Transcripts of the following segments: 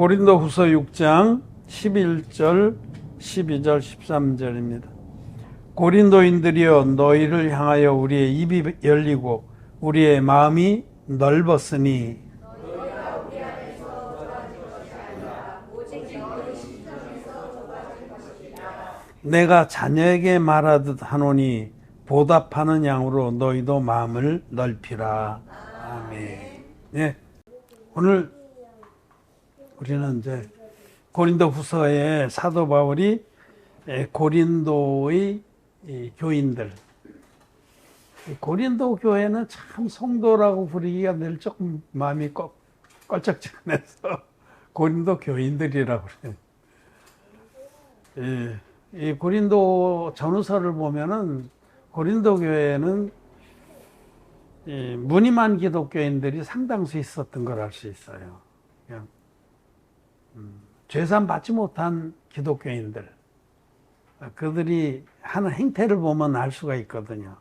고린도후서 6장 11절, 12절, 13절입니다. 고린도인들이여 너희를 향하여 우리의 입이 열리고 우리의 마음이 넓었으니 내가 자녀에게 말하듯 하노니 보답하는 양으로 너희도 마음을 넓히라. 아멘. 네. 오늘 우리는 이제 고린도 후서에 사도 바울이 고린도의 교인들, 고린도 교회는 참 성도라고 부르기가 늘 조금 마음이 껄쩍지근해서 고린도 교인들이라고 그래요. 이 고린도 전후서를 보면은 고린도 교회는 무늬만 기독교인들이 상당수 있었던 걸 알 수 있어요. 그냥 죄산 받지 못한 기독교인들, 그들이 하는 행태를 보면 알 수가 있거든요.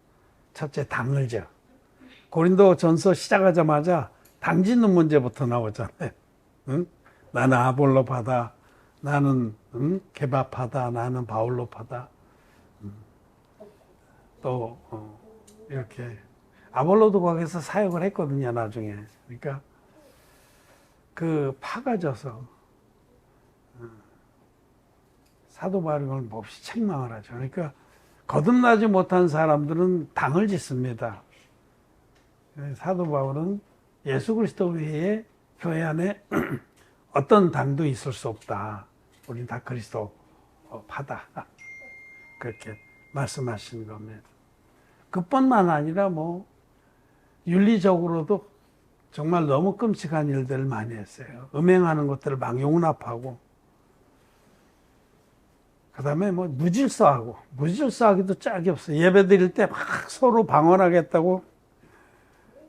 첫째, 당을져. 고린도 전서 시작하자마자 당짓는 문제부터 나오잖아요. 응? 나는 아볼로파다, 나는 게바파다, 나는 바울로파다. 또 이렇게 아볼로도 거기서 사역을 했거든요, 나중에. 그러니까 그 파가 져서 사도 바울이 그걸 몹시 책망을 하죠. 그러니까 거듭나지 못한 사람들은 당을 짓습니다. 사도 바울은 예수 그리스도 외에 교회 안에 어떤 당도 있을 수 없다. 우린 다 그리스도 파다. 그렇게 말씀하신 겁니다. 그뿐만 아니라 뭐 윤리적으로도 정말 너무 끔찍한 일들을 많이 했어요. 음행하는 것들을 막 용납하고, 그 다음에 뭐 무질서하기도 짝이 없어요. 예배 드릴 때 막 서로 방언하겠다고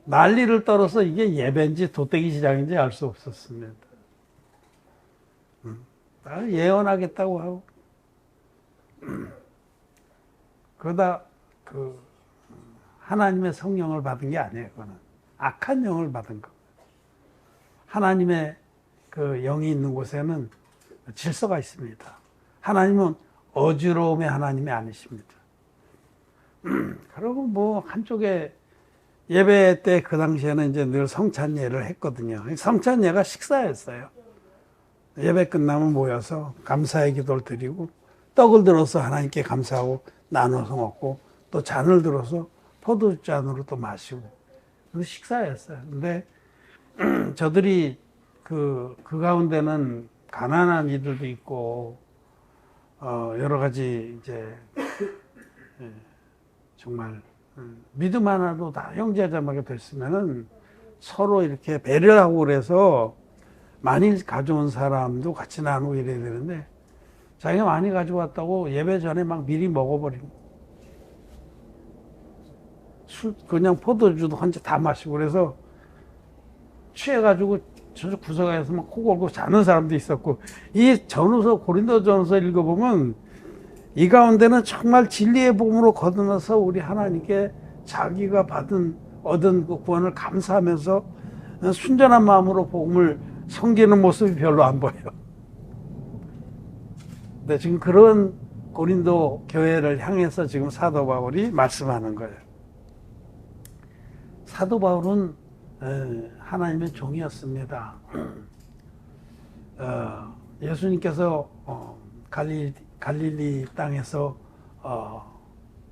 난리를 떨어서 이게 예배인지 도떼기 시장인지 알 수 없었습니다. 예언하겠다고 하고, 그러다 하나님의 성령을 받은 게 아니에요. 그거는 악한 영을 받은 겁니다. 하나님의 그 영이 있는 곳에는 질서가 있습니다. 하나님은 어지러움의 하나님이 아니십니다. 그리고 뭐 한쪽에 예배 때 그 당시에는 이제 늘 성찬예를 했거든요. 성찬예가 식사였어요. 예배 끝나면 모여서 감사의 기도를 드리고 떡을 들어서 하나님께 감사하고 나눠서 먹고 또 잔을 들어서 포도잔으로 또 마시고, 그 식사였어요. 근데 저들이 그 가운데는 가난한 이들도 있고 여러 가지 이제 정말 믿음 하나도 다 형제자매가 됐으면은 서로 이렇게 배려를 하고 그래서 많이 가져온 사람도 같이 나누고 이래야 되는데, 자기가 많이 가져왔다고 예배 전에 막 미리 먹어버리고, 술 그냥 포도주도 한 잔 다 마시고 그래서 취해가지고 저쪽 구석에서 막 코 골고 자는 사람도 있었고, 이 전후서 고린도 전후서 읽어보면 이 가운데는 정말 진리의 복음으로 거듭나서 우리 하나님께 자기가 얻은 그 구원을 감사하면서 순전한 마음으로 복음을 섬기는 모습이 별로 안 보여요. 근데 지금 그런 고린도 교회를 향해서 지금 사도 바울이 말씀하는 거예요. 사도 바울은 하나님의 종이었습니다. 예수님께서 갈릴리 땅에서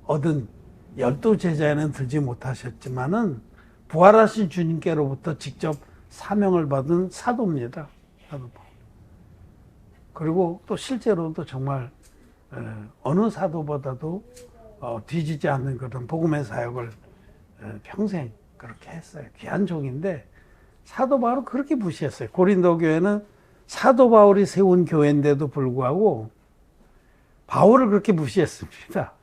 얻은 12제자에는 들지 못하셨지만은 부활하신 주님께로부터 직접 사명을 받은 사도입니다. 사도 바울. 그리고 또 실제로도 정말 어느 사도보다도 뒤지지 않는 그런 복음의 사역을 평생 그렇게 했어요. 귀한 종인데 사도 바울은 그렇게 무시했어요. 고린도 교회는 사도 바울이 세운 교회인데도 불구하고 바울을 그렇게 무시했습니다.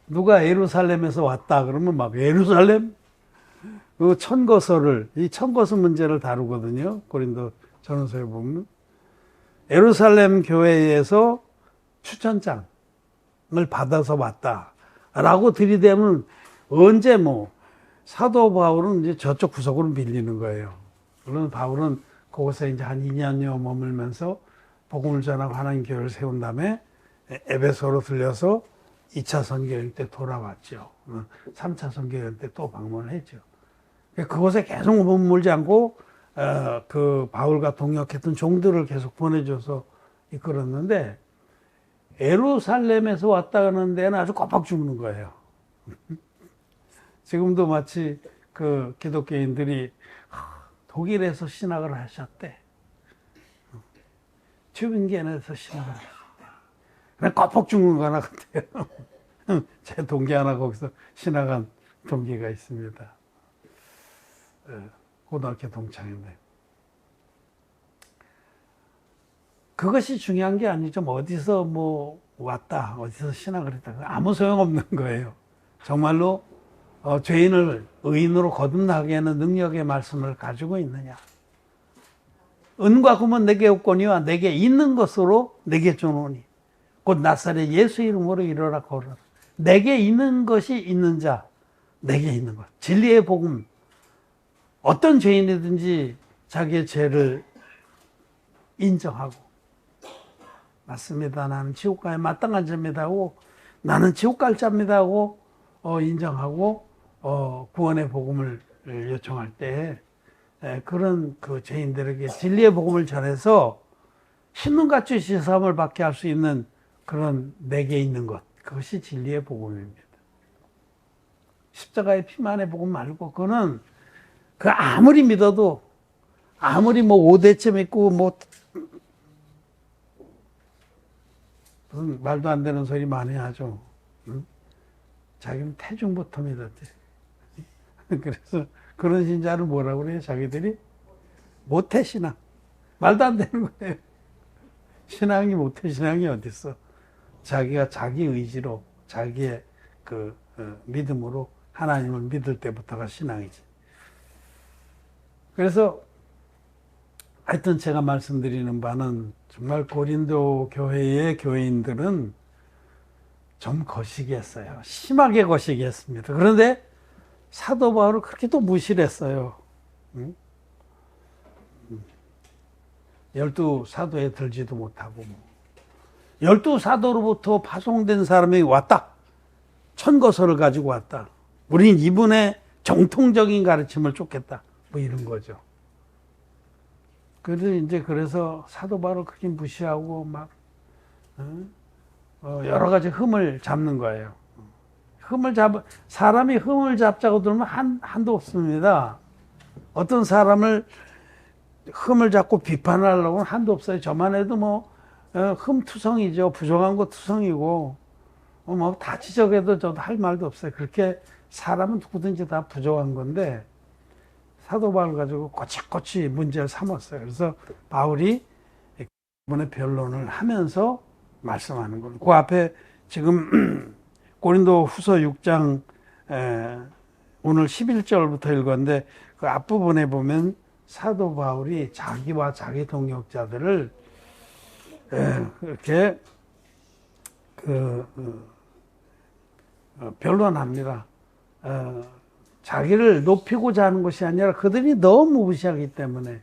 누가 예루살렘에서 왔다 그러면 막 예루살렘? 그 이 천거서 문제를 다루거든요. 고린도 전후서에 보면. 예루살렘 교회에서 추천장을 받아서 왔다라고 들이대면 언제 사도 바울은 이제 저쪽 구석으로 밀리는 거예요. 물론 바울은 그곳에 이제 한 2년여 머물면서 복음을 전하고 하나님 교회를 세운 다음에 에베소로 들려서 2차 선교여행 때 돌아왔죠. 3차 선교여행 때 또 방문을 했죠. 그곳에 계속 머물지 않고 그 바울과 동역했던 종들을 계속 보내줘서 이끌었는데 예루살렘에서 왔다 가는 데는 아주 꼬박 죽는 거예요. 지금도 마치 그 기독교인들이 독일에서 신학을 하셨대. 튜빙겐에서 신학을 하셨대. 그냥 꼬박 죽는 거 하나 같아요. 제 동기 하나 거기서 신학한 동기가 있습니다. 고등학교 동창인데. 그것이 중요한 게 아니죠. 어디서 뭐 왔다, 어디서 신학을 했다. 아무 소용없는 거예요. 정말로 죄인을 의인으로 거듭나게 하는 능력의 말씀을 가지고 있느냐. 은과 금은 내게 없거니와 내게 있는 것으로 내게 주노니 곧 나사렛 예수 이름으로 이르라 걸어라. 내게 있는 것이 있는 자, 내게 있는 것. 진리의 복음. 어떤 죄인이든지 자기의 죄를 인정하고 맞습니다. 나는 지옥 가야 마땅한 자입니다 하고 나는 지옥 갈 자입니다 하고 인정하고 구원의 복음을 요청할 때 그런 그 죄인들에게 진리의 복음을 전해서 신눈같이 시사함을 받게 할 수 있는 그런 내게 있는 것, 그것이 진리의 복음입니다. 십자가의 피만의 복음 말고 그거는 그 아무리 믿어도 아무리 뭐 5대째 믿고 뭐 무슨 말도 안 되는 소리 많이 하죠. 응? 자기는 태중부터 믿었대. 그래서 그런 신자를 뭐라고 그래요? 자기들이 모태신앙. 말도 안 되는 거예요. 신앙이 모태신앙이 어딨어. 자기가 자기 의지로 자기의 그 믿음으로 하나님을 믿을 때부터가 신앙이지. 그래서 하여튼 제가 말씀드리는 바는 정말 고린도 교회의 교인들은 좀 거시기했어요. 심하게 거시기했습니다. 그런데 사도 바울을 그렇게 또 무시를 했어요. 12사도에 들지도 못하고 12사도로부터 파송된 사람이 왔다. 천거설을 가지고 왔다. 우린 이분의 정통적인 가르침을 쫓겠다. 뭐 이런 거죠. 그래서 사도 바울을 그렇게 무시하고 막 여러 가지 흠을 잡는 거예요. 사람이 흠을 잡자고 들면 한도 없습니다. 어떤 사람을 흠을 잡고 비판하려고는 한도 없어요. 저만 해도 뭐 흠투성이죠. 부정한 거 투성이고 뭐 다 지적해도 저도 할 말도 없어요. 그렇게 사람은 누구든지 다 부정한 건데 사도 바울 가지고 꼬치꼬치 문제를 삼았어요. 그래서 바울이 이번에 변론을 하면서 말씀하는 거예요. 그 앞에 지금 고린도 후서 6장 오늘 11절부터 읽었는데 그 앞부분에 보면 사도 바울이 자기와 자기 동역자들을 이렇게 변론합니다. 자기를 높이고자 하는 것이 아니라 그들이 너무 무시하기 때문에.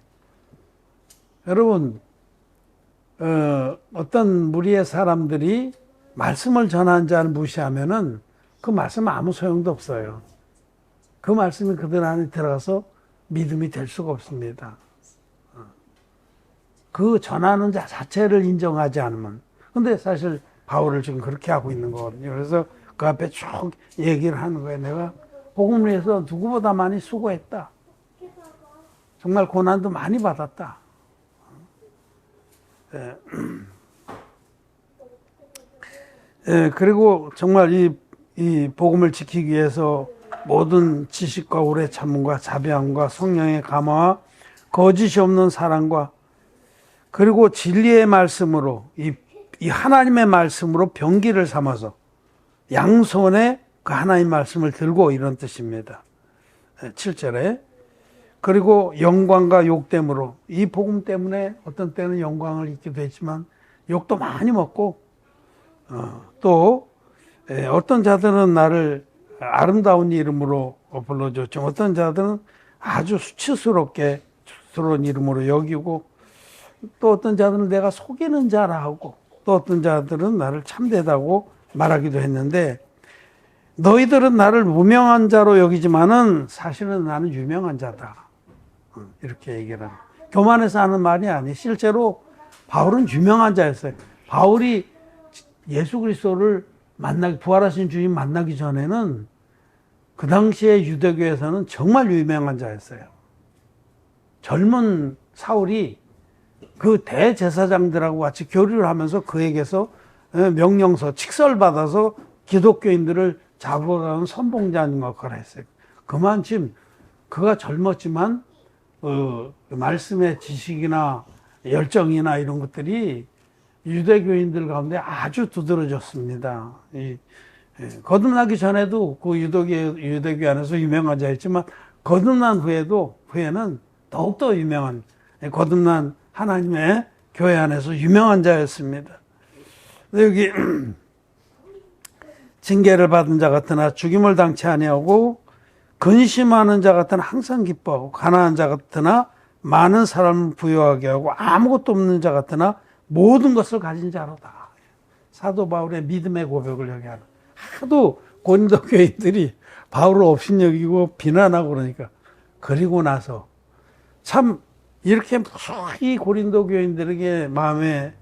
여러분, 어떤 무리의 사람들이 말씀을 전하는 자를 무시하면은 그 말씀은 아무 소용도 없어요. 그 말씀이 그들 안에 들어가서 믿음이 될 수가 없습니다. 그 전하는 자 자체를 인정하지 않으면. 근데 사실 바울을 지금 그렇게 하고 있는 거거든요. 그래서 그 앞에 쭉 얘기를 하는 거예요. 내가 복음을 위해서 누구보다 많이 수고했다. 정말 고난도 많이 받았다. 그리고 정말 이 복음을 지키기 위해서 모든 지식과 오래 참음과 자비함과 성령의 감화와 거짓이 없는 사랑과 그리고 진리의 말씀으로 이 하나님의 말씀으로 병기를 삼아서 양손에 그 하나님 말씀을 들고 이런 뜻입니다. 7절에 그리고 영광과 욕됨으로 이 복음 때문에 어떤 때는 영광을 잊기도 했지만 욕도 많이 먹고 또 어떤 자들은 나를 아름다운 이름으로 불러줬죠. 어떤 자들은 아주 수치스럽게 그리스도라는 이름으로 여기고, 또 어떤 자들은 내가 속이는 자라 하고, 또 어떤 자들은 나를 참되다고 말하기도 했는데, 너희들은 나를 무명한 자로 여기지만은 사실은 나는 유명한 자다. 이렇게 얘기를 합니다. 교만해서 하는 말이 아니에요. 실제로 바울은 유명한 자였어요. 바울이 예수 그리스도를 부활하신 주님 만나기 전에는 그 당시에 유대교에서는 정말 유명한 자였어요. 젊은 사울이 그 대제사장들하고 같이 교류를 하면서 그에게서 명령서, 칙설받아서 기독교인들을 잡아가는 선봉자인 역할을 했어요. 그만큼 그가 젊었지만 말씀의 지식이나 열정이나 이런 것들이 유대교인들 가운데 아주 두드러졌습니다. 거듭나기 전에도 그 유대교 안에서 유명한 자였지만 거듭난 후에는 더욱더 유명한, 거듭난 하나님의 교회 안에서 유명한 자였습니다. 여기 징계를 받은 자 같으나 죽임을 당치 아니하고 근심하는 자 같으나 항상 기뻐하고 가난한 자 같으나 많은 사람을 부유하게 하고 아무것도 없는 자 같으나 모든 것을 가진 자로다. 사도 바울의 믿음의 고백을 여기 하는. 하도 고린도 교인들이 바울을 업신여기고 비난하고 그러니까, 그리고 나서 참 이렇게 무수히 고린도 교인들에게 마음의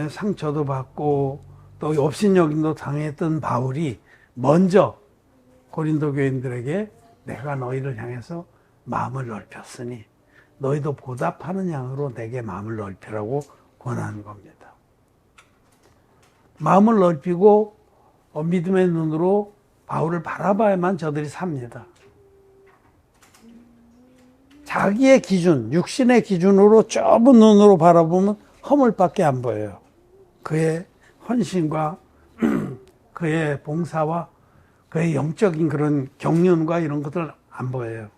상처도 받고 또 업신여김도 당했던 바울이 먼저 고린도 교인들에게 내가 너희를 향해서 마음을 넓혔으니 너희도 보답하는 양으로 내게 마음을 넓히라고 권하는 겁니다. 마음을 넓히고 믿음의 눈으로 바울을 바라봐야만 저들이 삽니다. 자기의 기준, 육신의 기준으로 좁은 눈으로 바라보면 허물밖에 안 보여요. 그의 헌신과 그의 봉사와 그의 영적인 그런 경륜과 이런 것들 안 보여요.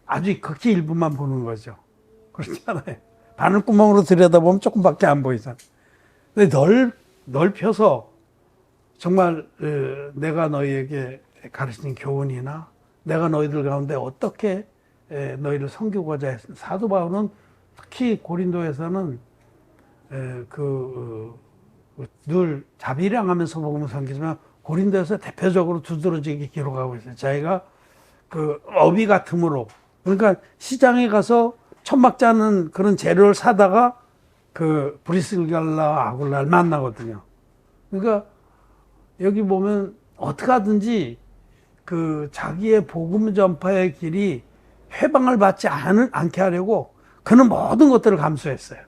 아주 극히 일부만 보는 거죠. 그렇잖아요. 바늘구멍으로 들여다보면 조금밖에 안 보이잖아요. 근데 넓혀서 정말 내가 너희에게 가르친 교훈이나 내가 너희들 가운데 어떻게 너희를 섬기고자 했습니다. 사도 바울은 특히 고린도에서는 늘 자비량하면서 복음을 섬기지만 고린도에서 대표적으로 두드러지게 기록하고 있어요. 자기가 그 어비 같음으로, 그러니까 시장에 가서 천막 짜는 그런 재료를 사다가 그 브리스길라 아굴라를 만나거든요. 그러니까 여기 보면 어떻게 하든지 그 자기의 복음 전파의 길이 회방을 받지 않게 하려고 그는 모든 것들을 감수했어요.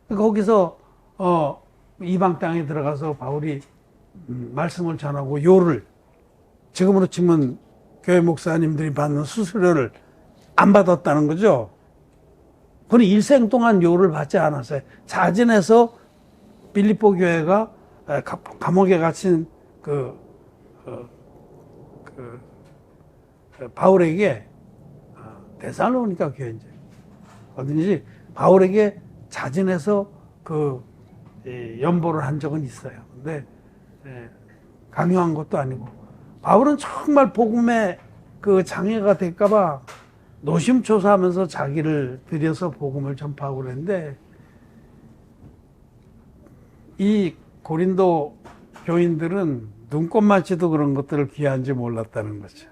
거기서 이방 땅에 들어가서 바울이 말씀을 전하고 요를, 지금으로 치면 교회 목사님들이 받는 수수료를 안 받았다는 거죠. 그는 일생 동안 요를 받지 않았어요. 자진해서 빌립보 교회가 감옥에 갇힌 바울에게, 데살로니가 교회인지 어딘지 바울에게 자진해서 연보를 한 적은 있어요. 근데 강요한 것도 아니고, 바울은 정말 복음에 장애가 될까봐 노심초사하면서 자기를 들여서 복음을 전파하고 그랬는데, 이 고린도 교인들은 눈꽃만치도 그런 것들을 귀한지 몰랐다는 거죠.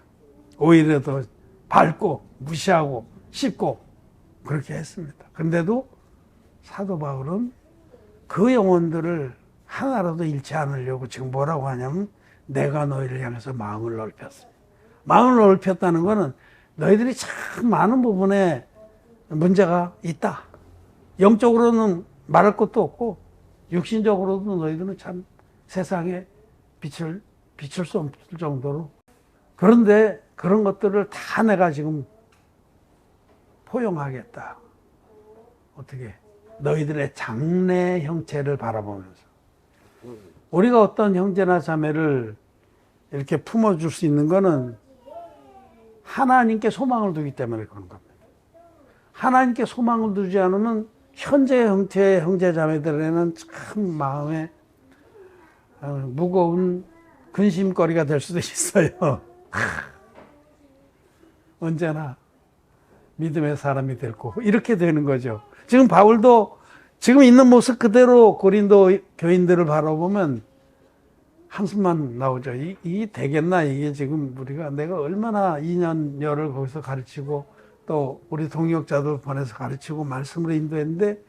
오히려 더 밟고 무시하고 씹고 그렇게 했습니다. 근데도 사도 바울은 그 영혼들을 하나라도 잃지 않으려고 지금 뭐라고 하냐면 내가 너희를 향해서 마음을 넓혔어. 마음을 넓혔다는 것은 너희들이 참 많은 부분에 문제가 있다. 영적으로는 말할 것도 없고 육신적으로도 너희들은 참 세상에 빛을 비출 수 없을 정도로. 그런데 그런 것들을 다 내가 지금 포용하겠다. 어떻게? 너희들의 장래 형체를 바라보면서. 우리가 어떤 형제나 자매를 이렇게 품어줄 수 있는 거는 하나님께 소망을 두기 때문에 그런 겁니다. 하나님께 소망을 두지 않으면 현재 형태의 형제 자매들에는 참 마음에 무거운 근심거리가 될 수도 있어요. 언제나 믿음의 사람이 됐고 이렇게 되는 거죠. 지금 바울도 지금 있는 모습 그대로 고린도 교인들을 바라보면 한숨만 나오죠. 이게 되겠나? 이게 지금 내가 얼마나 2년여를 거기서 가르치고 또 우리 동역자들 보내서 가르치고 말씀으로 인도했는데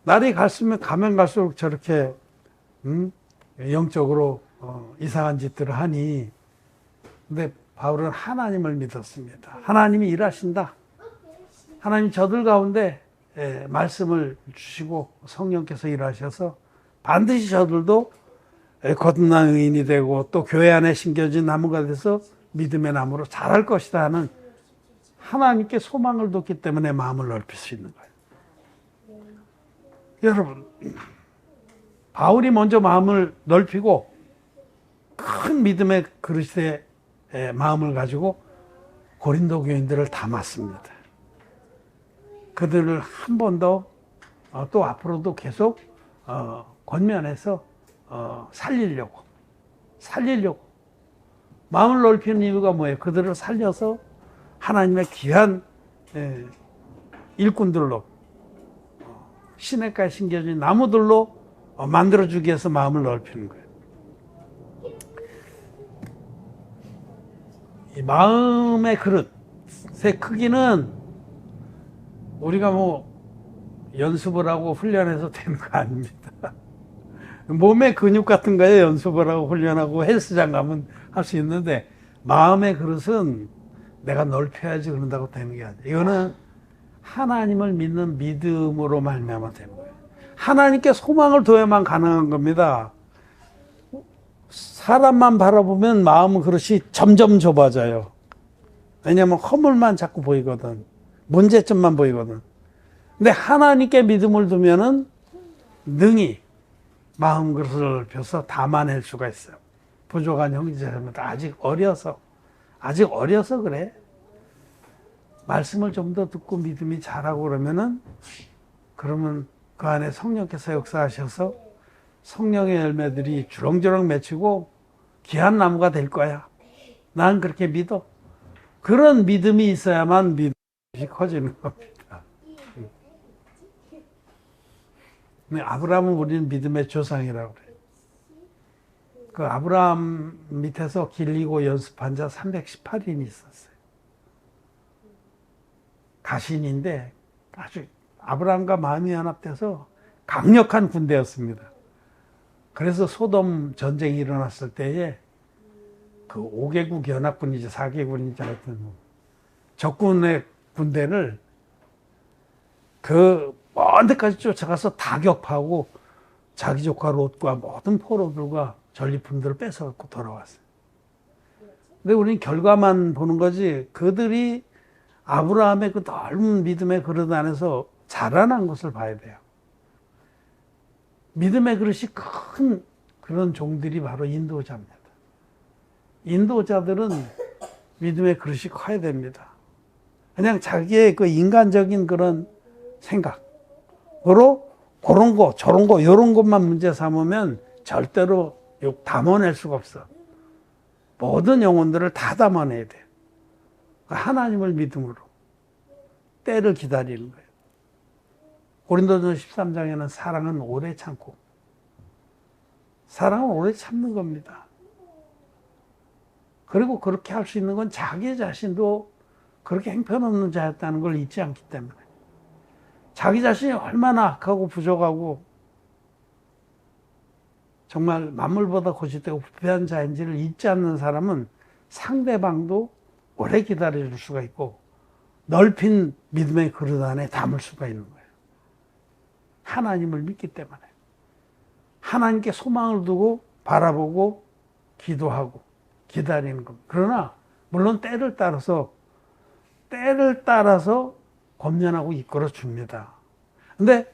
날이 가면 갈수록 저렇게 영적으로 이상한 짓들을 하니. 근데 바울은 하나님을 믿었습니다. 하나님이 일하신다. 하나님 저들 가운데 말씀을 주시고 성령께서 일하셔서 반드시 저들도 거듭난 의인이 되고 또 교회 안에 심겨진 나무가 돼서 믿음의 나무로 자랄 것이다 하는 하나님께 소망을 뒀기 때문에 마음을 넓힐 수 있는 거예요. 여러분, 바울이 먼저 마음을 넓히고 큰 믿음의 그릇에 마음을 가지고 고린도 교인들을 담았습니다. 그들을 한 번 더 또 앞으로도 계속 권면해서 살리려고 마음을 넓히는 이유가 뭐예요? 그들을 살려서 하나님의 귀한 일꾼들로 시냇가에 심겨진 나무들로 만들어주기 위해서 마음을 넓히는 거예요. 이 마음의 그릇의 크기는 우리가 연습을 하고 훈련해서 되는 거 아닙니다. 몸의 근육 같은 거에 연습을 하고 훈련하고 헬스장 가면 할 수 있는데 마음의 그릇은 내가 넓혀야지 그런다고 되는 게 아니에요. 이거는 하나님을 믿는 믿음으로 말미암아 되는 거예요. 하나님께 소망을 둬야만 가능한 겁니다. 사람만 바라보면 마음 그릇이 점점 좁아져요. 왜냐하면 허물만 자꾸 보이거든. 문제점만 보이거든. 근데 하나님께 믿음을 두면은 능히 마음 그릇을 넓혀서 담아낼 수가 있어요. 부족한 형제자매들 아직 어려서 그래. 말씀을 좀 더 듣고 믿음이 자라고 그러면 그 안에 성령께서 역사하셔서 성령의 열매들이 주렁주렁 맺히고 귀한 나무가 될 거야. 난 그렇게 믿어. 그런 믿음이 있어야만 믿음이 커지는 겁니다. 아브라함은 우리는 믿음의 조상이라고 그래요. 그 아브라함 밑에서 길리고 연습한 자 318인이 있었어요. 가신인데 아주 아브라함과 마음이 연합돼서 강력한 군대였습니다. 그래서 소돔 전쟁이 일어났을 때에 그 5개국 연합군이지 4개국인지 하여튼 적군의 군대를 그 먼 데까지 쫓아가서 다격파하고 자기 조카 롯과 모든 포로들과 전리품들을 뺏어갖고 돌아왔어요. 근데 우리는 결과만 보는 거지 그들이 아브라함의 그 넓은 믿음의 그릇 안에서 자라난 것을 봐야 돼요. 믿음의 그릇이 큰 그런 종들이 바로 인도자입니다. 인도자들은 믿음의 그릇이 커야 됩니다. 그냥 자기의 그 인간적인 그런 생각으로 그런 거, 저런 거, 이런 것만 문제 삼으면 절대로 담아낼 수가 없어. 모든 영혼들을 다 담아내야 돼요. 하나님을 믿음으로 때를 기다리는 거예요. 고린도전 13장에는 사랑은 오래 참고, 사랑은 오래 참는 겁니다. 그리고 그렇게 할 수 있는 건 자기 자신도 그렇게 형편없는 자였다는 걸 잊지 않기 때문에. 자기 자신이 얼마나 악하고 부족하고 정말 만물보다 고집되고 부패한 자인지를 잊지 않는 사람은 상대방도 오래 기다려줄 수가 있고 넓힌 믿음의 그릇 안에 담을 수가 있는 거예요. 하나님을 믿기 때문에. 하나님께 소망을 두고 바라보고 기도하고 기다리는 겁니다. 그러나 물론 때를 따라서 권면하고 이끌어 줍니다. 근데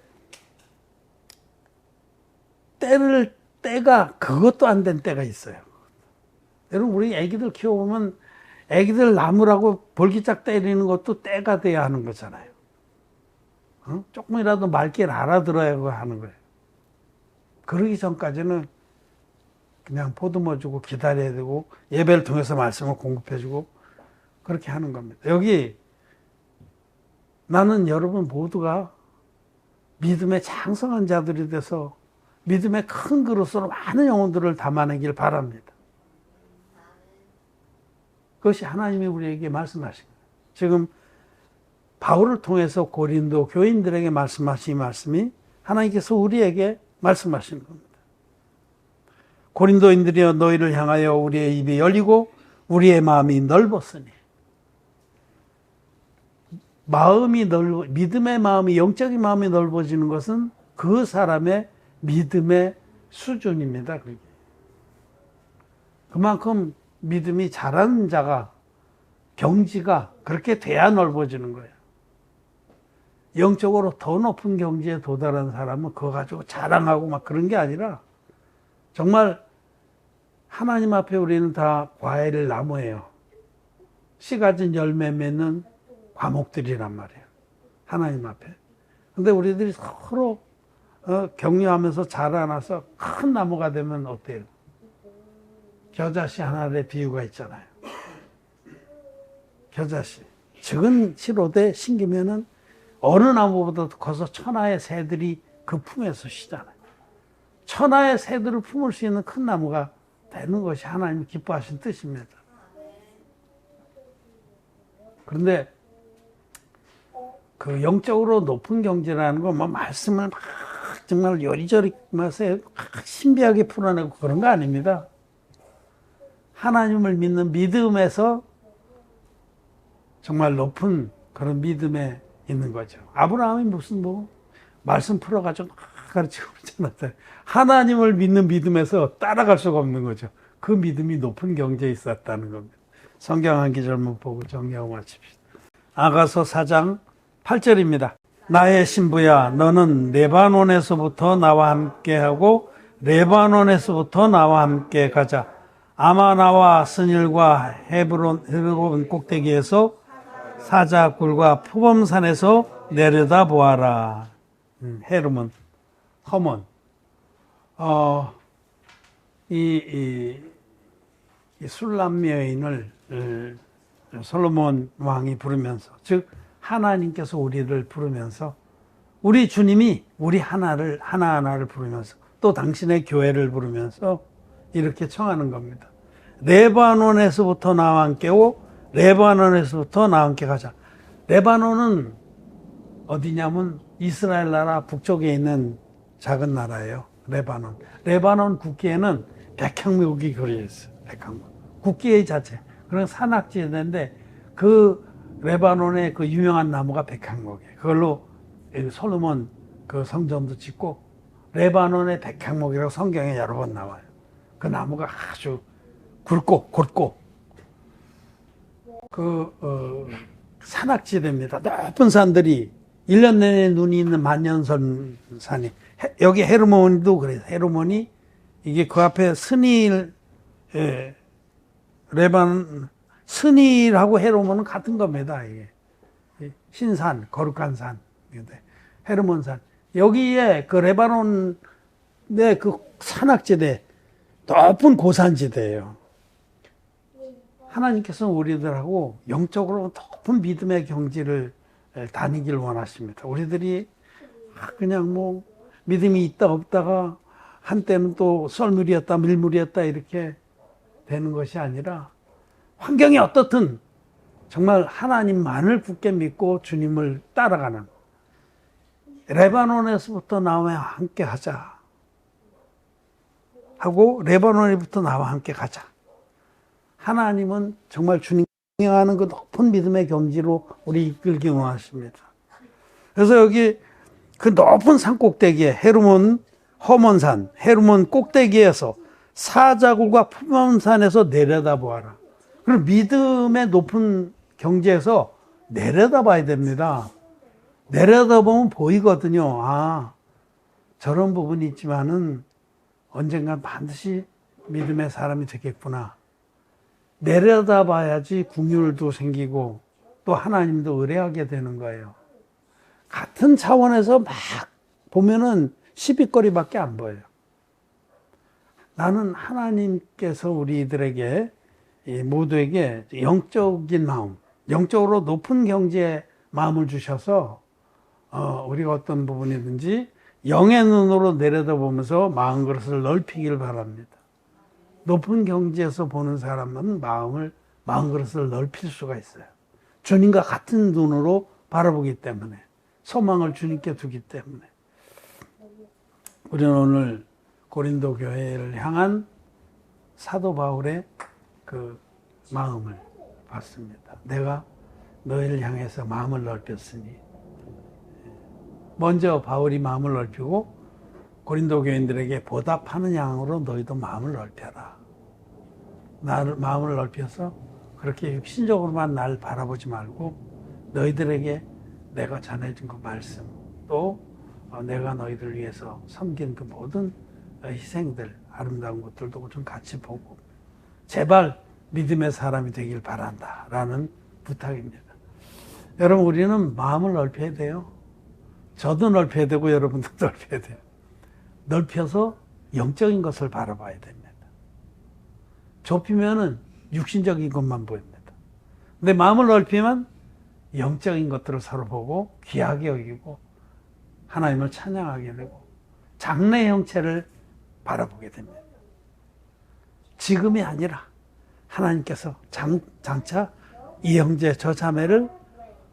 때가 그것도 안 된 때가 있어요. 여러분 우리 애기들 키워보면 애기들 나무라고 볼기짝 때리는 것도 때가 돼야 하는 거잖아요. 조금이라도 맑게 알아들어야 하는 거예요. 그러기 전까지는 그냥 보듬어주고 기다려야 되고 예배를 통해서 말씀을 공급해주고 그렇게 하는 겁니다. 여기 나는 여러분 모두가 믿음의 장성한 자들이 돼서 믿음의 큰 그릇으로 많은 영혼들을 담아내길 바랍니다. 그것이 하나님이 우리에게 말씀하신 거예요. 지금 바울을 통해서 고린도 교인들에게 말씀하신 말씀이 하나님께서 우리에게 말씀하시는 겁니다. 고린도인들이여 너희를 향하여 우리의 입이 열리고 우리의 마음이 넓었으니. 믿음의 마음이, 영적인 마음이 넓어지는 것은 그 사람의 믿음의 수준입니다. 그게. 그만큼 믿음이 잘하는 자가, 경지가 그렇게 돼야 넓어지는 거예요. 영적으로 더 높은 경지에 도달한 사람은 그거 가지고 자랑하고 막 그런 게 아니라 정말 하나님 앞에 우리는 다 과일 나무예요. 씨 가진 열매 맺는 과목들이란 말이에요. 하나님 앞에. 근데 우리들이 서로 격려하면서 자라나서 큰 나무가 되면 어때요? 겨자씨 하나의 비유가 있잖아요. 겨자씨. 적은 시로되 심기면은 어느 나무보다도 커서 천하의 새들이 그 품에서 쉬잖아요. 천하의 새들을 품을 수 있는 큰 나무가 되는 것이 하나님이 기뻐하신 뜻입니다. 그런데 그 영적으로 높은 경지라는 건 뭐 말씀을 막 정말 요리조리 맛에 신비하게 풀어내고 그런 거 아닙니다. 하나님을 믿는 믿음에서 정말 높은 그런 믿음에 있는 거죠. 아브라함이 무슨 말씀 풀어가지고 가르치고 그러잖아요. 하나님을 믿는 믿음에서 따라갈 수가 없는 거죠. 그 믿음이 높은 경지에 있었다는 겁니다. 성경 한 기절만 보고 정리하고 마칩시다. 아가서 4장 8절입니다. 나의 신부야, 너는 레바논에서부터 나와 함께하고 레바논에서부터 나와 함께 가자. 아마나와 스닐과 헤르몬 꼭대기에서 사자굴과 표범산에서 내려다 보아라. 헤르몬, 허몬. 이 술람 여인을 솔로몬 왕이 부르면서, 즉 하나님께서 우리를 부르면서, 우리 주님이 우리 하나하나를 부르면서 또 당신의 교회를 부르면서 이렇게 청하는 겁니다. 레바논에서부터 나와 함께 오, 레바논에서부터 나와 함께 가자. 레바논은 어디냐면 이스라엘 나라 북쪽에 있는 작은 나라예요. 레바논. 레바논 국기에는 백향목이 그려져 있어요. 백향목. 국기 자체. 그런 산악지대인데 그 레바논의 그 유명한 나무가 백향목이에요. 그걸로 솔로몬 그 성전도 짓고 레바논의 백향목이라고 성경에 여러 번 나와요. 그 나무가 아주 굵고 곧고 산악지대입니다. 높은 산들이 1년 내내 눈이 있는 만년선 산이, 여기 헤르몬도 그래요. 헤르몬이 이게 그 앞에 스닐하고 헤르몬은 같은 겁니다. 이게 신산, 거룩한 산, 헤르몬산. 여기에 그 레바논의 그 산악지대, 높은 고산지대예요. 하나님께서는 우리들하고 영적으로 높은 믿음의 경지를 다니길 원하십니다. 우리들이 그냥 믿음이 있다 없다가 한때는 또 썰물이었다 밀물이었다 이렇게 되는 것이 아니라 환경이 어떻든 정말 하나님만을 굳게 믿고 주님을 따라가는, 레바논에서부터 나와 함께 하자 하고 레바논에부터 나와 함께 가자. 하나님은 정말 주님 향하는 그 높은 믿음의 경지로 우리 이끌기 원하십니다. 그래서 여기 그 높은 산 꼭대기에 헤르몬 허몬산, 헤르몬 꼭대기에서 사자굴과 표범산에서 내려다 보아라. 그럼 믿음의 높은 경지에서 내려다 봐야 됩니다. 내려다 보면 보이거든요. 아, 저런 부분이 있지만은 언젠간 반드시 믿음의 사람이 되겠구나. 내려다 봐야지 긍휼도 생기고 또 하나님도 의뢰하게 되는 거예요. 같은 차원에서 막 보면은 시비거리밖에 안 보여요. 나는 하나님께서 우리들에게 모두에게 영적인 마음, 영적으로 높은 경지에 마음을 주셔서 우리가 어떤 부분이든지 영의 눈으로 내려다보면서 마음 그릇을 넓히길 바랍니다. 높은 경지에서 보는 사람은 마음 그릇을 넓힐 수가 있어요. 주님과 같은 눈으로 바라보기 때문에, 소망을 주님께 두기 때문에. 우리는 오늘 고린도 교회를 향한 사도 바울의 그 마음을 봤습니다. 내가 너희를 향해서 마음을 넓혔으니. 먼저 바울이 마음을 넓히고 고린도 교인들에게 보답하는 양으로 너희도 마음을 넓혀라. 나를 마음을 넓혀서 그렇게 육신적으로만 날 바라보지 말고 너희들에게 내가 전해준 그 말씀, 또 내가 너희들 위해서 섬긴 그 모든 희생들, 아름다운 것들도 좀 같이 보고 제발 믿음의 사람이 되길 바란다 라는 부탁입니다. 여러분, 우리는 마음을 넓혀야 돼요. 저도 넓혀야 되고 여러분도 넓혀야 돼요. 넓혀서 영적인 것을 바라봐야 됩니다. 좁히면은 육신적인 것만 보입니다. 근데 마음을 넓히면 영적인 것들을 서로 보고 귀하게 여기고 하나님을 찬양하게 되고 장래의 형체를 바라보게 됩니다. 지금이 아니라 하나님께서 장차 이 형제 저 자매를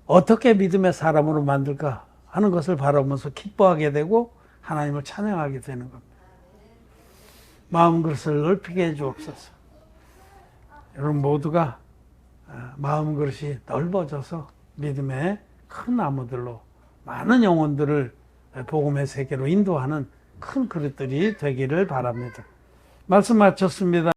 어떻게 믿음의 사람으로 만들까 하는 것을 바라보면서 기뻐하게 되고 하나님을 찬양하게 되는 겁니다. 마음 그릇을 넓히게 해주옵소서. 여러분 모두가 마음 그릇이 넓어져서 믿음의 큰 나무들로 많은 영혼들을 복음의 세계로 인도하는 큰 그릇들이 되기를 바랍니다. 말씀 마쳤습니다.